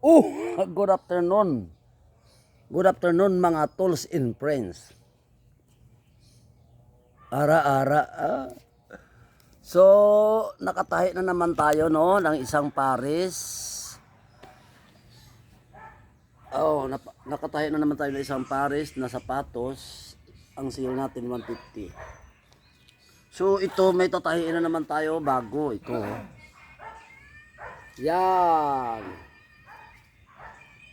Oh, good afternoon. Good afternoon mga tools and friends. Ara-ara. So, nakatahi na naman tayo no ng isang pares. Oh, nakatahi na naman tayo ng isang pares na sapatos. Ang sale natin 150. So, ito may tatahiin na naman tayo bago ito. Yan.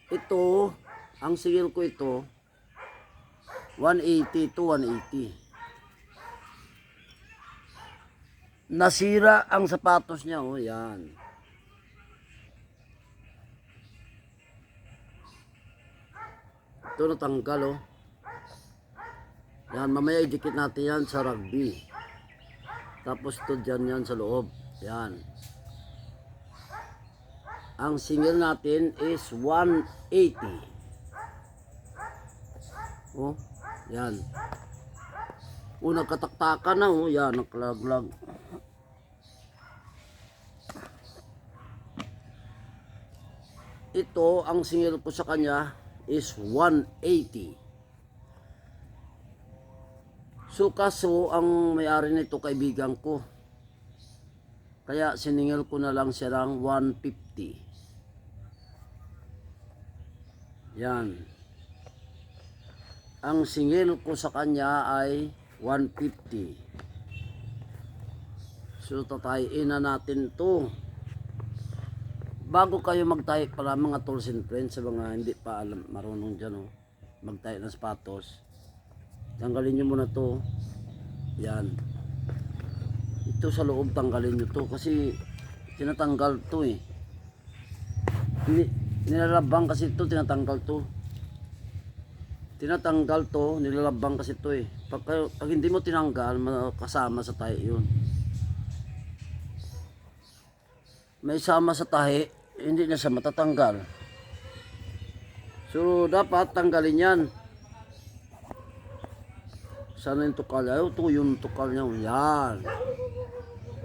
Ito, ang sale ko ito 180 to 180. Nasira ang sapatos niya, oh, yan. Ito natanggal, oh. Yan, mamaya idikit natin yan sa rugby. Tapos ito dyan yan sa loob. Yan. Ang single natin is 180. Oh, yan. Oh, nagkataktakan na, oh. Yan, nakalaglag. Ito, ang single ko sa kanya is 180. So, kaso, ang may-ari nito kaibigan ko. Kaya, siningil ko na lang siya ng 150. Yan. Ang singil ko sa kanya ay 150. So, tatayin na natin to. Bago kayo magtahi pala mga tools and friends, sa mga hindi pa alam, marunong dyan, oh, magtahi ng sapatos, tanggalin nyo muna to. Yan. Ito sa loob, tanggalin nyo to kasi tinatanggal to eh. Nilalabang kasi ito, tinatanggal to. Tinatanggal to, nilalabang kasi ito eh. Pag hindi mo tinanggal, kasama sa tahi yun. May sama sa tahi, hindi na siya matatanggal. So, dapat tanggalin yan. Sana yung tukal. Ayaw, ito yung tukal niya. Yan.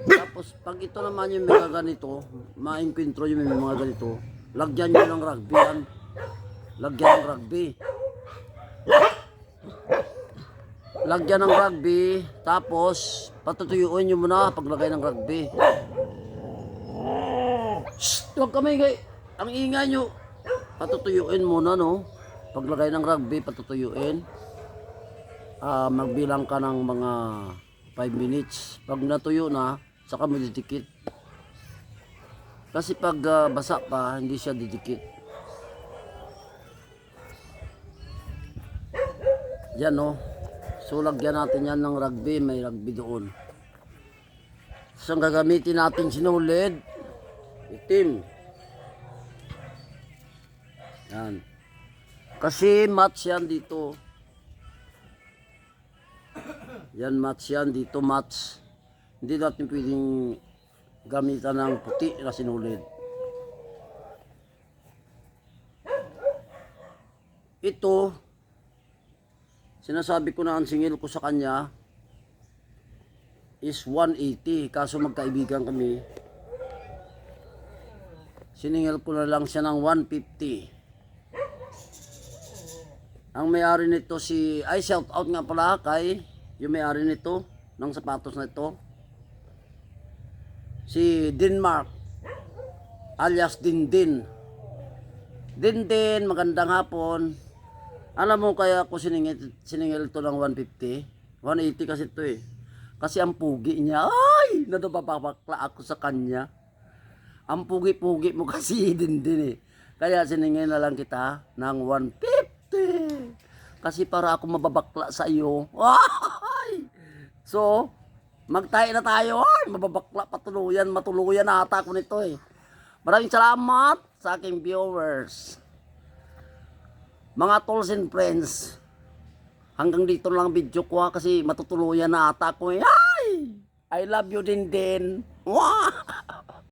Tapos, pag ito naman yung mga ganito, ma-encuentro yung mga ganito, lagyan nyo ng rugby yan. Lagyan ng rugby. Lagyan ng rugby. Tapos, patutuyuin nyo muna paglagay ng rugby. Shhh! Huwag kami ingay. Ang ingay nyo. Patutuyuin muna, no? Paglagay ng rugby, patutuyuin. Magbilang ka ng mga 5 minutes. Pag natuyo na, saka mo didikit. Kasi pag basa pa, hindi siya didikit. Yan, no? So, lagyan natin yan ng rugby. May rugby doon. So, ang gagamitin natin sinulid, itim. Yan. Kasi match yan dito. Yan, match yan dito, match. Hindi natin pwedeng gamitan ng puti na sinulid. Ito, sinasabi ko na ang singil ko sa kanya is 180. Kaso magkaibigan kami, siningil ko na lang siya ng 150. Ang may-ari nito ay shout out nga pala kay yung may-ari nito ng sapatos na ito, si Denmark alias Dindin. Dindin, magandang hapon. Alam mo kaya ako siningil ito ng 150, 180 kasi ito eh. Kasi ang pugi niya, ay, nadababakla ako sa kanya. Ang pugi-pugi mo kasi Dindin eh. Kaya siningil na lang kita ng 150. Kasi para ako mababakla sa iyo. Ay! So, magtahi na tayo. Ay, mababakla patuluyan, matuluyan na ata ako nito eh. Maraming salamat sa aking viewers. Mga tools and friends, hanggang dito lang video ko ha, kasi matutuluyan na ata ako eh. Ay! I love you din. Wow!